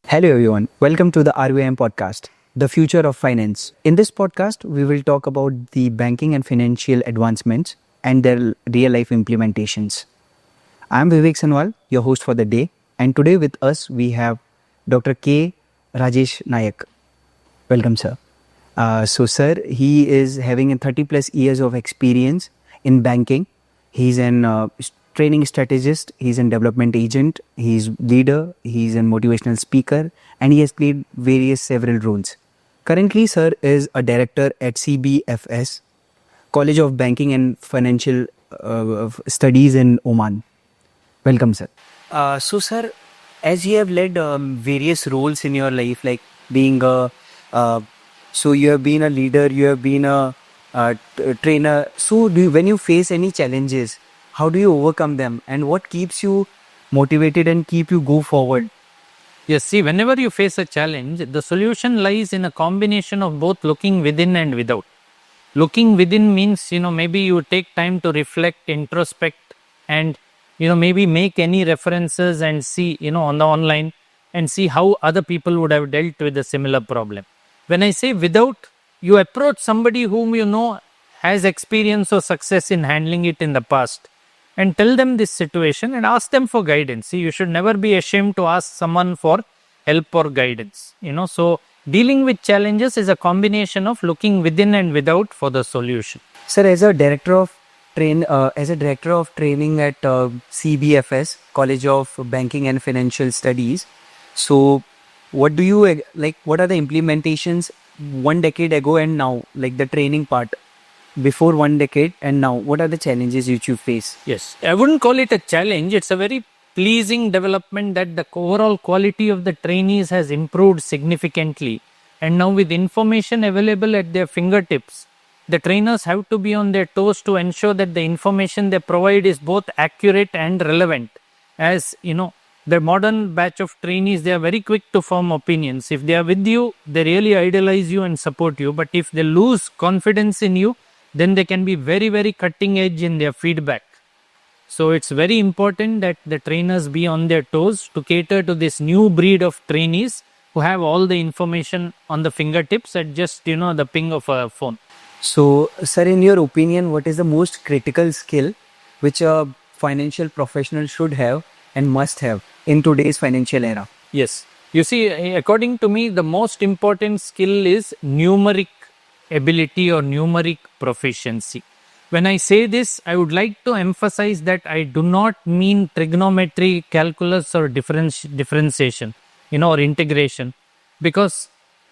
Hello, everyone. Welcome to the RVM podcast, The Future of Finance. In this podcast, we will talk about the banking and financial advancements and their real life implementations. I'm Vivek Sanwal, your host for the day, and today with us we have Dr. K. Rajesh Nayak. Welcome, sir. Sir, he is having a 30 plus years of experience in banking. He's an training strategist, he's a development agent, he's leader, he's a motivational speaker, and he has played various several roles. Currently, sir is a director at CBFS, College of Banking and Financial Studies in Oman. Welcome, sir. Sir, as you have led various roles in your life, like being a, so you have been a leader, you have been a trainer. So, when you face any challenges, how do you overcome them, and what keeps you motivated and keep you go forward? Yes, see, whenever you face a challenge, the solution lies in a combination of both looking within and without. Looking within means, maybe you take time to reflect, introspect, and, maybe make any references and see, on the online and see how other people would have dealt with a similar problem. When I say without, you approach somebody whom you know has experience or success in handling it in the past and tell them this situation and ask them for guidance. See, you should never be ashamed to ask someone for help or guidance. So dealing with challenges is a combination of looking within and without for the solution. Sir, as a director of training at CBFS, College of Banking and Financial Studies, so what do you like? What are the implementations 1 decade ago and now, like the training part before 1 decade and now? What are the challenges which you face? Yes, I wouldn't call it a challenge. It's a very pleasing development that the overall quality of the trainees has improved significantly. And now, with information available at their fingertips, the trainers have to be on their toes to ensure that the information they provide is both accurate and relevant. As the modern batch of trainees, they are very quick to form opinions. If they are with you, they really idolize you and support you. But if they lose confidence in you, then they can be very, very cutting edge in their feedback. So it's very important that the trainers be on their toes to cater to this new breed of trainees who have all the information on the fingertips at just the ping of a phone. So, sir, in your opinion, what is the most critical skill which a financial professional should have and must have in today's financial era? Yes. You see, according to me, the most important skill is numeric ability or numeric proficiency. When I say this, I would like to emphasize that I do not mean trigonometry, calculus, or differentiation, or integration, because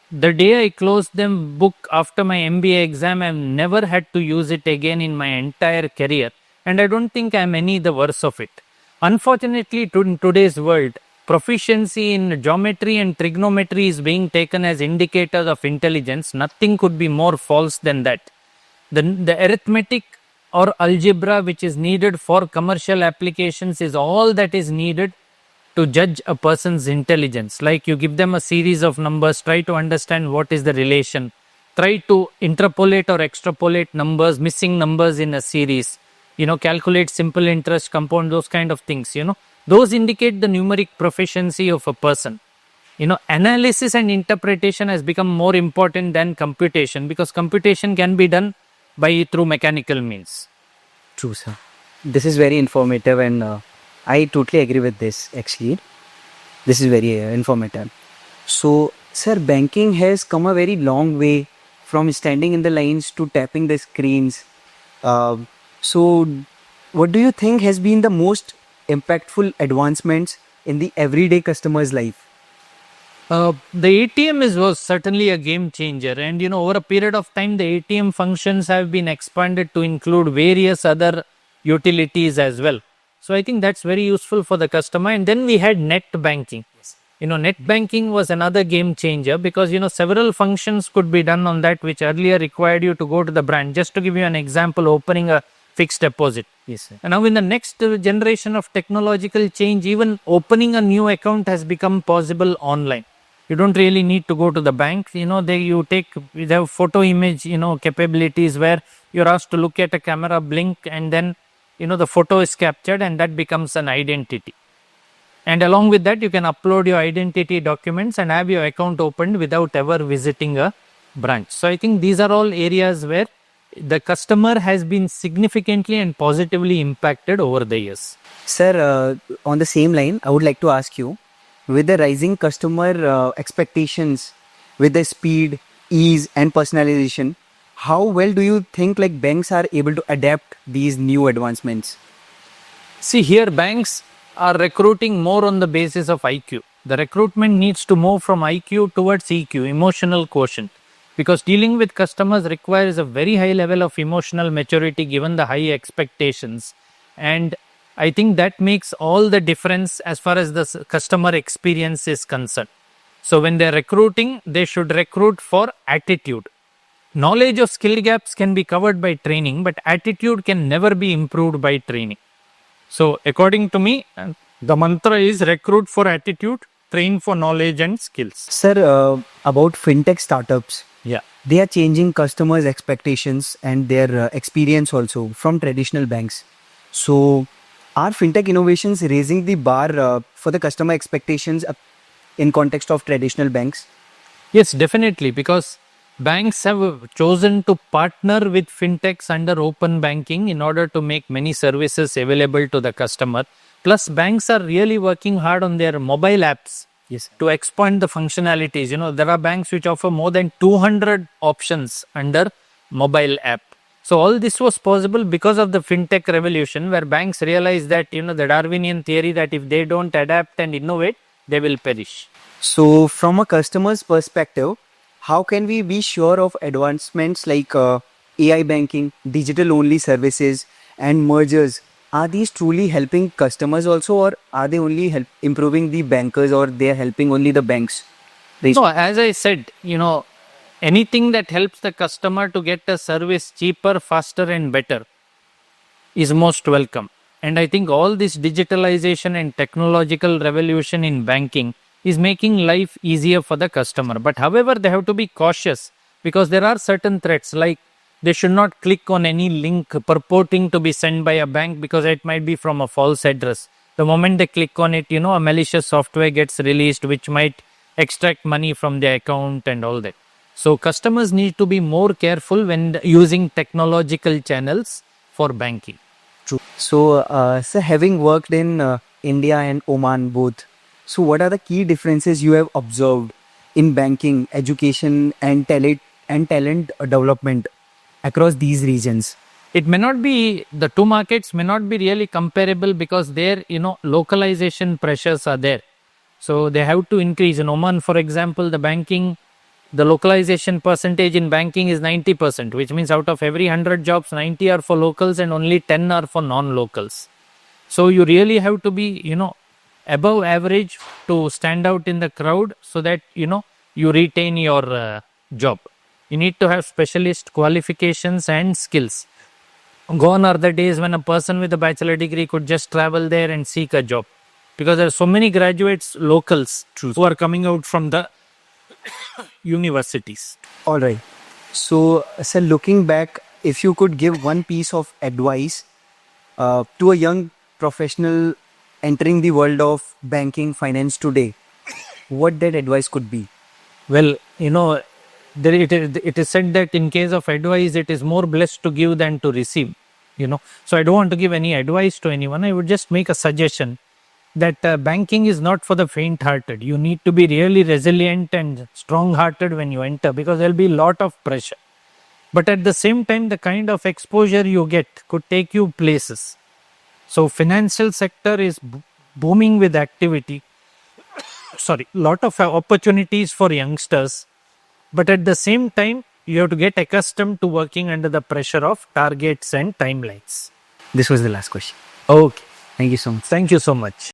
the day I closed them book after my MBA exam, I've never had to use it again in my entire career, and I don't think I'm any the worse of it. Unfortunately, in today's world, proficiency in geometry and trigonometry is being taken as indicators of intelligence. Nothing could be more false than that. The arithmetic or algebra which is needed for commercial applications is all that is needed to judge a person's intelligence. Like you give them a series of numbers, try to understand what is the relation, try to interpolate or extrapolate numbers, missing numbers in a series, calculate simple interest, compound, those kind of things, those indicate the numeric proficiency of a person. Analysis and interpretation has become more important than computation, because computation can be done through mechanical means. True, sir. This is very informative, and I totally agree with this. Actually, this is very informative. So, sir, banking has come a very long way from standing in the lines to tapping the screens. So, what do you think has been the most impactful advancements in the everyday customer's life? The ATM was certainly a game changer, and over a period of time, the ATM functions have been expanded to include various other utilities as well. So I think that's very useful for the customer. And then we had net banking. Yes. Net banking was another game changer, because several functions could be done on that which earlier required you to go to the branch. Just to give you an example, opening a fixed deposit. Yes, sir. And now in the next generation of technological change, even opening a new account has become possible online. You don't really need to go to the bank. They have photo image, capabilities where you're asked to look at a camera, blink, and then, the photo is captured, and that becomes an identity. And along with that, you can upload your identity documents and have your account opened without ever visiting a branch. So I think these are all areas where the customer has been significantly and positively impacted over the years. Sir, on the same line, I would like to ask you, with the rising customer expectations, with the speed, ease, and personalization, how well do you think like banks are able to adapt these new advancements? See, here banks are recruiting more on the basis of IQ. The recruitment needs to move from IQ towards EQ, emotional quotient, because dealing with customers requires a very high level of emotional maturity given the high expectations. And I think that makes all the difference as far as the customer experience is concerned. So, when they're recruiting, they should recruit for attitude. Knowledge of skill gaps can be covered by training, but attitude can never be improved by training. So, according to me, the mantra is recruit for attitude, train for knowledge and skills. Sir, about fintech startups, Yeah. they are changing customers' expectations and their experience also from traditional banks. So, are fintech innovations raising the bar for the customer expectations in context of traditional banks? Yes, definitely, because banks have chosen to partner with fintechs under open banking in order to make many services available to the customer. Plus, banks are really working hard on their mobile apps, Yes. to expand the functionalities. There are banks which offer more than 200 options under mobile app. So all this was possible because of the fintech revolution, where banks realized that the Darwinian theory that if they don't adapt and innovate, they will perish. So, from a customer's perspective, how can we be sure of advancements like AI banking, digital only services, and mergers? Are these truly helping customers also, or are they only improving the bankers, or they are helping only the banks? No, as I said, anything that helps the customer to get a service cheaper, faster, and better is most welcome. And I think all this digitalization and technological revolution in banking is making life easier for the customer. But however, they have to be cautious because there are certain threats, like they should not click on any link purporting to be sent by a bank because it might be from a false address. The moment they click on it, a malicious software gets released which might extract money from their account and all that. So customers need to be more careful when using technological channels for banking. True. So, sir, having worked in India and Oman both, so what are the key differences you have observed in banking, education, and talent development across these regions? It may not be, the two markets may not be really comparable because there, localization pressures are there. So they have to increase. In Oman, for example, the localization percentage in banking is 90%, which means out of every 100 jobs, 90 are for locals and only 10 are for non-locals. So you really have to be, above average to stand out in the crowd so that, you retain your job. You need to have specialist qualifications and skills. Gone are the days when a person with a bachelor degree could just travel there and seek a job, because there are so many graduates, locals, who are coming out from the universities. All right. So, sir, looking back, if you could give one piece of advice to a young professional entering the world of banking finance today, what that advice could be? Well, it is said that in case of advice, it is more blessed to give than to receive. So I don't want to give any advice to anyone. I would just make a suggestion that banking is not for the faint-hearted. You need to be really resilient and strong-hearted when you enter, because there will be a lot of pressure. But at the same time, the kind of exposure you get could take you places. So financial sector is booming with activity. Lot of opportunities for youngsters. But at the same time, you have to get accustomed to working under the pressure of targets and timelines. This was the last question. Okay. Thank you so much. Thank you so much.